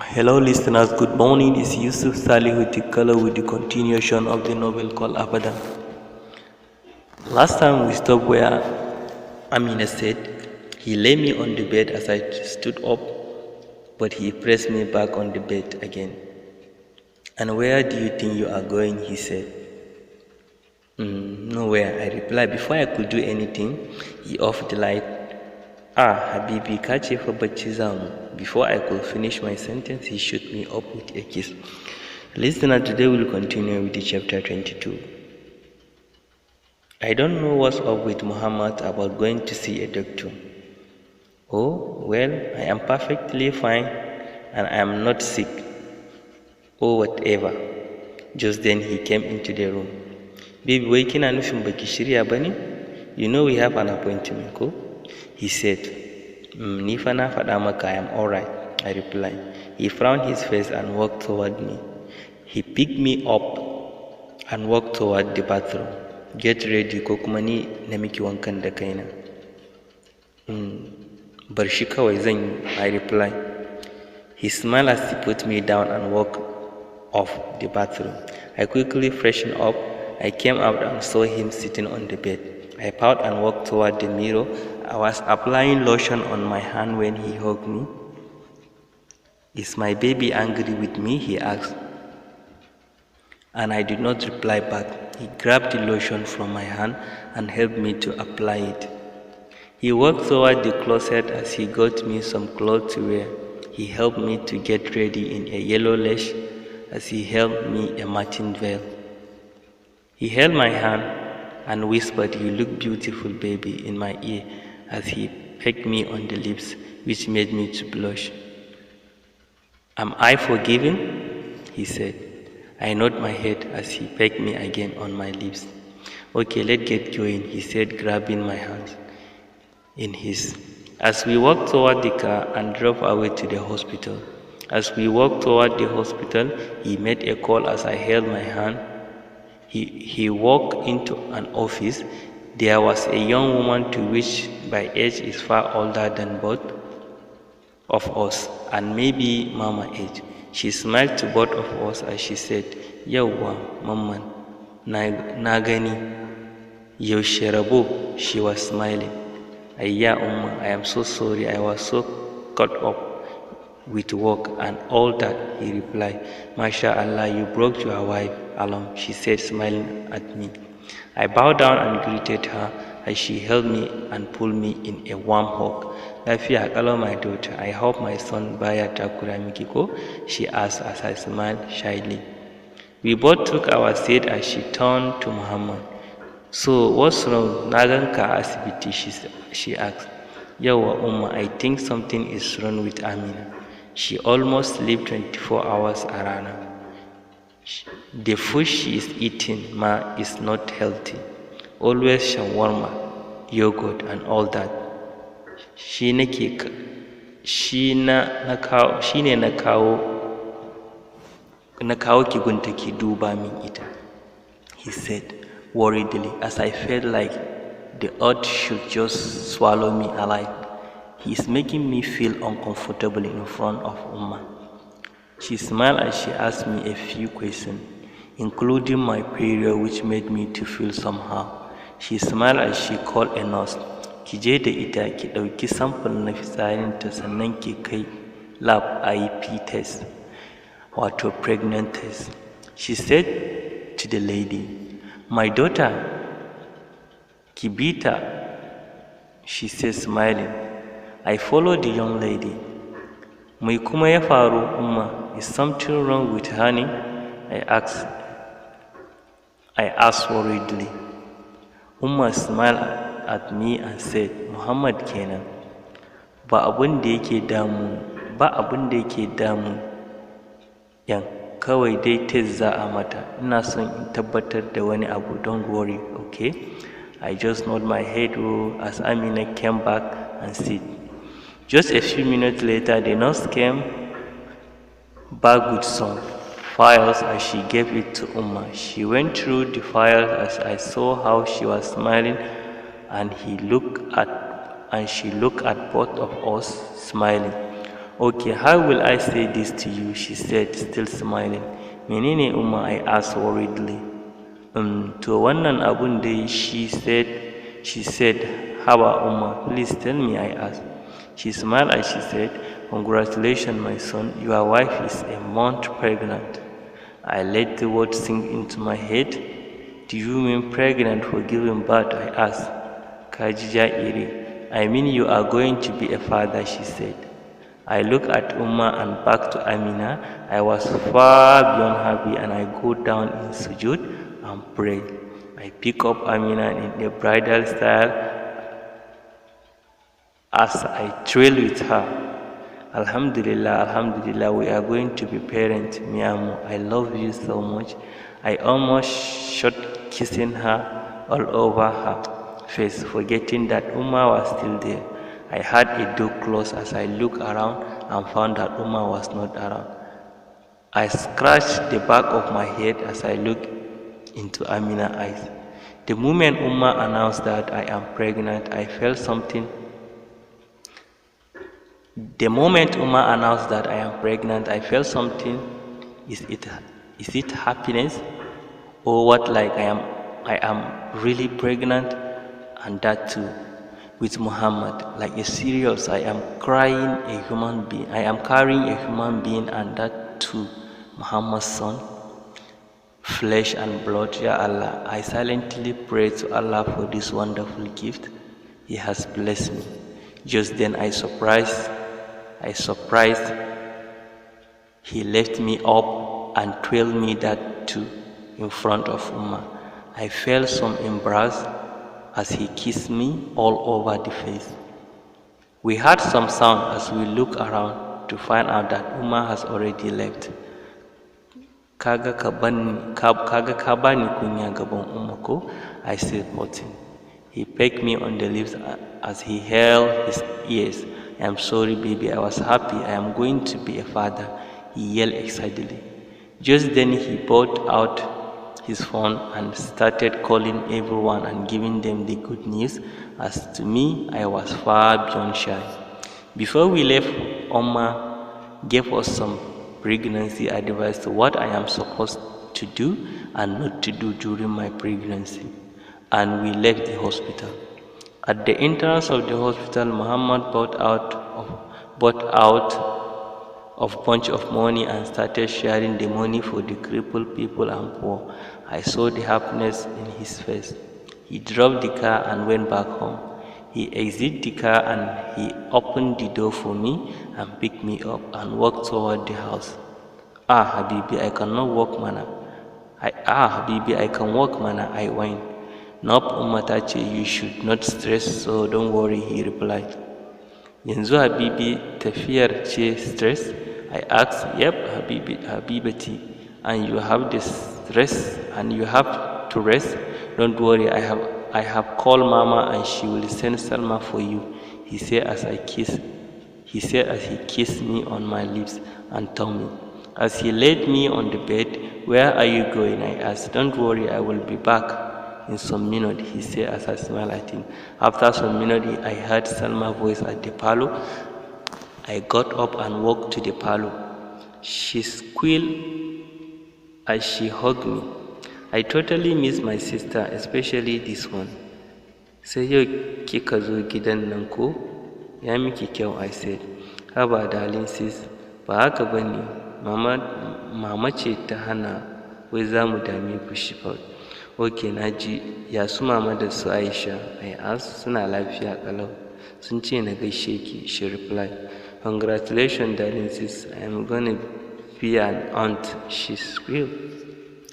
Hello listeners, good morning. It's Yusuf Salih with the continuation of the novel called Abadan. Last time we stopped where Amina said, he lay me on the bed as I stood up, but he pressed me back on the bed again. And where do you think you are going? He said. Nowhere, I replied. Before I could do anything, he off the light. Habibi, ka ce fa bacci zamu. Before I could finish my sentence, he shook me up with a kiss. Listener, today we'll continue with the chapter 22. I don't know what's up with Muhammad about going to see a doctor. Oh, well, I am perfectly fine and I am not sick. Or whatever. Just then he came into the room. Baby, wai kina nufin baki shirya bane? You know we have an appointment, ko? He said, Ni fa na faɗa maka I am alright, I replied. He frowned his face and walked toward me. He picked me up and walked toward the bathroom. Get ready ko kuma ni na miki wankan da kaina. Bar shi kawai zan yi, I replied. He smiled as he put me down and walked off the bathroom. I quickly freshened up. I came out and saw him sitting on the bed. I bowed and walked toward the mirror. I was applying lotion on my hand when he hugged me. Is my baby angry with me? He asked. And I did not reply back. He grabbed the lotion from my hand and helped me to apply it. He walked toward the closet as he got me some clothes to wear. He helped me to get ready in a yellow lace as he held me a matching veil. He held my hand and whispered, "You look beautiful, baby," in my ear as he pecked me on the lips, which made me to blush. "Am I forgiven?" he said. I nodded my head as he pecked me again on my lips. "Okay, let's get going," he said, grabbing my hand in his. As we walked toward the car and drove away to the hospital. As we walked toward the hospital, he made a call as I held my hand. He walked into an office. There was a young woman to which by age is far older than both of us and maybe mama age. She smiled to both of us as she said, "Yawwa, mamman, na gani, yaushe rabo?" She was smiling. "Ayya, Umma, I am so sorry. I was so caught up with work and all that," he replied. "MashaAllah, you brought your wife along," she said, smiling at me. I bowed down and greeted her as she held me and pulled me in a warm hug. "Lafiya kalau, my daughter. I hope my son baya takura miki ko?" she asked as I smiled shyly. We both took our seat as she turned to Muhammad. "So, what's wrong? Na ganka asibiti," she asked. "Yawwa, Umma, I think something is wrong with Amina. She almost sleeps 24 hours a rana. The food she is eating is not healthy. Always shawarma, yogurt and all that. Shi ne na kawo ki gunta ki duba min ita," he said worriedly as I felt like the earth should just swallow me alive. He is making me feel uncomfortable in front of Umma. She smiled as she asked me a few questions, including my period, which made me to feel somehow. She smiled as she called a nurse. "Ki je da ita ki ɗauki sample na fitsarinta sannan ki kai lab a yi test, wato pregnant test," she said to the lady. "My daughter, ki bi ta," she said smiling. I followed the young lady. "Mai kuma ya faru, Umma? Is something wrong with honey?" I asked worriedly. Umma smiled at me and said, "Muhammad kenan. Ba abun da yake damu yan, kawai dai test za a mata. Ina son in tabbatar da wani abu, don't worry, okay?" I just nodded my head as Amina came back and said. Just a few minutes later, the nurse came back with some files as she gave it to Umma. She went through the files as I saw how she was smiling, and she looked at both of us smiling. Okay, how will I say this to you? She said, still smiling. Menene Umma? I asked worriedly. To wannan abun dai she said, Haba Umma, please tell me, I asked. She smiled as she said, Congratulations, my son, your wife is a month pregnant. I let the word sink into my head. Do you mean pregnant for giving birth? I asked. Kajija Iri, I mean you are going to be a father, she said. I looked at Umma and back to Amina. I was far beyond happy and I go down in sujood and pray. I pick up Amina in a bridal style as I trail with her. Alhamdulillah, we are going to be parents, Miamu. I love you so much. I almost shot kissing her all over her face, forgetting that Umma was still there. I heard a door close as I looked around and found that Umma was not around. I scratched the back of my head as I looked into Amina's eyes. The moment Umma announced that I am pregnant, I felt something. The moment Umma announced that I am pregnant, I felt something. Is it happiness or what? Like I am really pregnant, and that too with Muhammad. Like a serious, I am carrying a human being, and that too Muhammad's son, flesh and blood. Ya Allah, I silently pray to Allah for this wonderful gift He has blessed me. Just then I surprised He left me up and trailed me that too in front of Umma. I felt some embrace as he kissed me all over the face. We heard some sound as we looked around to find out that Umma has already left. Kaga ka bani kunya gaban Umma ko? I said nothing. He pecked me on the lips as he held his ears. I am sorry, baby. I was happy. I am going to be a father, he yelled excitedly. Just then he pulled out his phone and started calling everyone and giving them the good news. As to me, I was far beyond shy. Before we left, Umma gave us some pregnancy advice to what I am supposed to do and not to do during my pregnancy. And we left the hospital. At the entrance of the hospital, Muhammad brought out a bunch of money and started sharing the money for the crippled people and poor. I saw the happiness in his face. He drove the car and went back home. He exited the car and he opened the door for me and picked me up and walked toward the house. Habibi, I cannot walk, mana. Habibi, I can walk, mana, I whined. Nope, Umma ta ce, you should not stress, so don't worry, he replied. Yanzu Habibi tafiyar ce stress? I asked. Yep, Habibati, and you have this rest and you have to rest. Don't worry, I have called Mama and she will send Salma for you, he said as he kissed me on my lips and tummy. As he laid me on the bed, where are you going? I asked. Don't worry, I will be back in some minutes, he said as I smiled at him. After some minutes, I heard Salma's voice at the parlor. I got up and walked to the parlor. She squealed as she hugged me. I totally miss my sister, especially this one. Sai yau kika zo gidan nan ko? Ya miki kyau, I said. Haba darling sis, ba haka bane. Mama ce ta hana wai za mu dame ku shi fa. Okay, naji. Ya su mama da su Aisha? I asked. Suna lafiya kalau. Sun ce na gaishe ki, she replied. Congratulations, darling sis. I am gonna be an aunt, she squealed.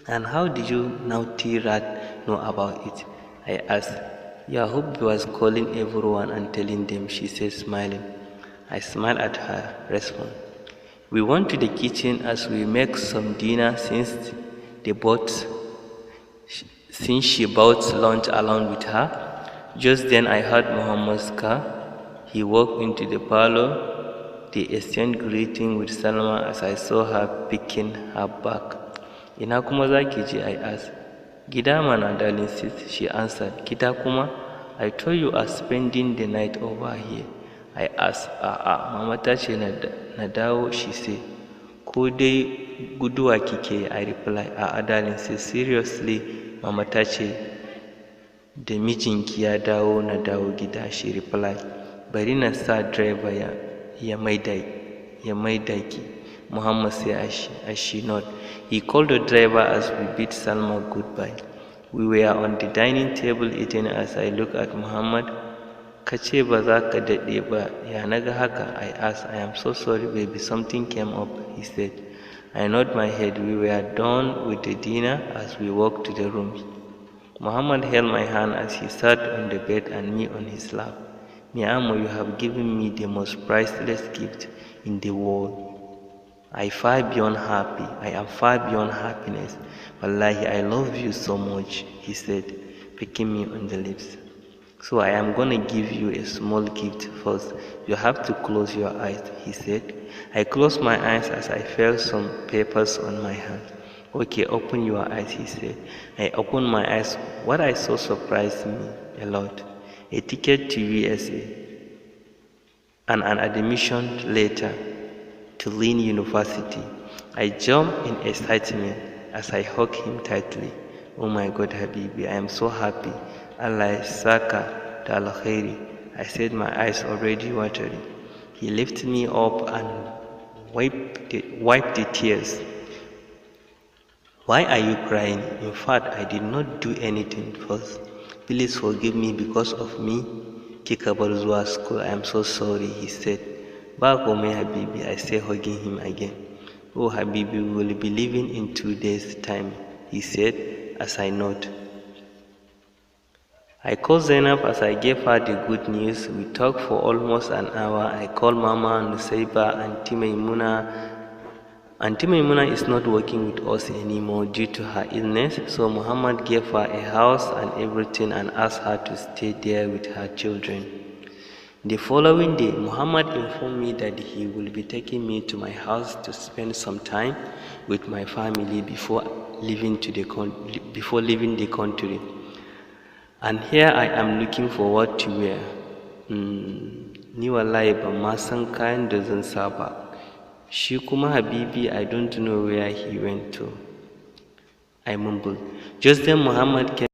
And how did you now T-Rat know about it? I asked. Yeah, Hubbi was calling everyone and telling them, she said, smiling. I smiled at her response. We went to the kitchen as we make some dinner since she bought lunch along with her. Just then I heard Muhammad's car. He walked into the parlor. They exchanged greeting with Salma as I saw her picking her bag. Ina kuma zaki je? I asked. Gida mana, darling sis, she answered. Gida kuma? I told you are spending the night over here. I asked. Mama ta ce na dawo, she said. Ko dai guduwa kike? I replied. Darling, say seriously, Mama ta ce da mijinki ya dawo na dawo gida, she replied. Bari na sa driver ya maida ki, Muhammad said as she nodded. He called the driver as we bid Salma goodbye. We were on the dining table eating as I looked at Muhammad. Ka ce ba za ka daɗe ba, ya naga haka? I asked. I am so sorry baby, something came up, he said. I nodded my head. We were done with the dinner as we walked to the rooms. Muhammad held my hand as he sat on the bed and me on his lap. Mi amo, you have given me the most priceless gift in the world. I am far beyond happiness. Wallahi, I love you so much, he said, picking me on the lips. So I am gonna give you a small gift first. You have to close your eyes, he said. I closed my eyes as I felt some papers on my hand. Okay, open your eyes, he said. I opened my eyes. What I saw surprised me a lot. A ticket to USA and an admission letter to Lynn University. I jumped in excitement as I hugged him tightly. Oh my God, Habibi, I am so happy. Allah saka da alkhairi, I said, my eyes already watery. He lifted me up and wiped the tears. Why are you crying? In fact, I did not do anything first. Please forgive me because of me. Kika bar zuwa school, I am so sorry, he said. Ba komai Habibi, I said, hugging him again. Oh Habibi, we will be leaving in 2 days' time, he said as I nodded. I called Zainab as I gave her the good news. We talked for almost an hour. I called Mama, Nusaiba, Auntie Maimuna. Auntie Maimuna is not working with us anymore due to her illness, so Muhammad gave her a house and everything and asked her to stay there with her children. The following day, Muhammad informed me that he will be taking me to my house to spend some time with my family before leaving the country. And here I am looking forward to wear. Ni wallahi ban ma san kayan da zan sa ba. Shi kuma Habibi, I don't know where he went to. I mumbled. Just then Muhammad came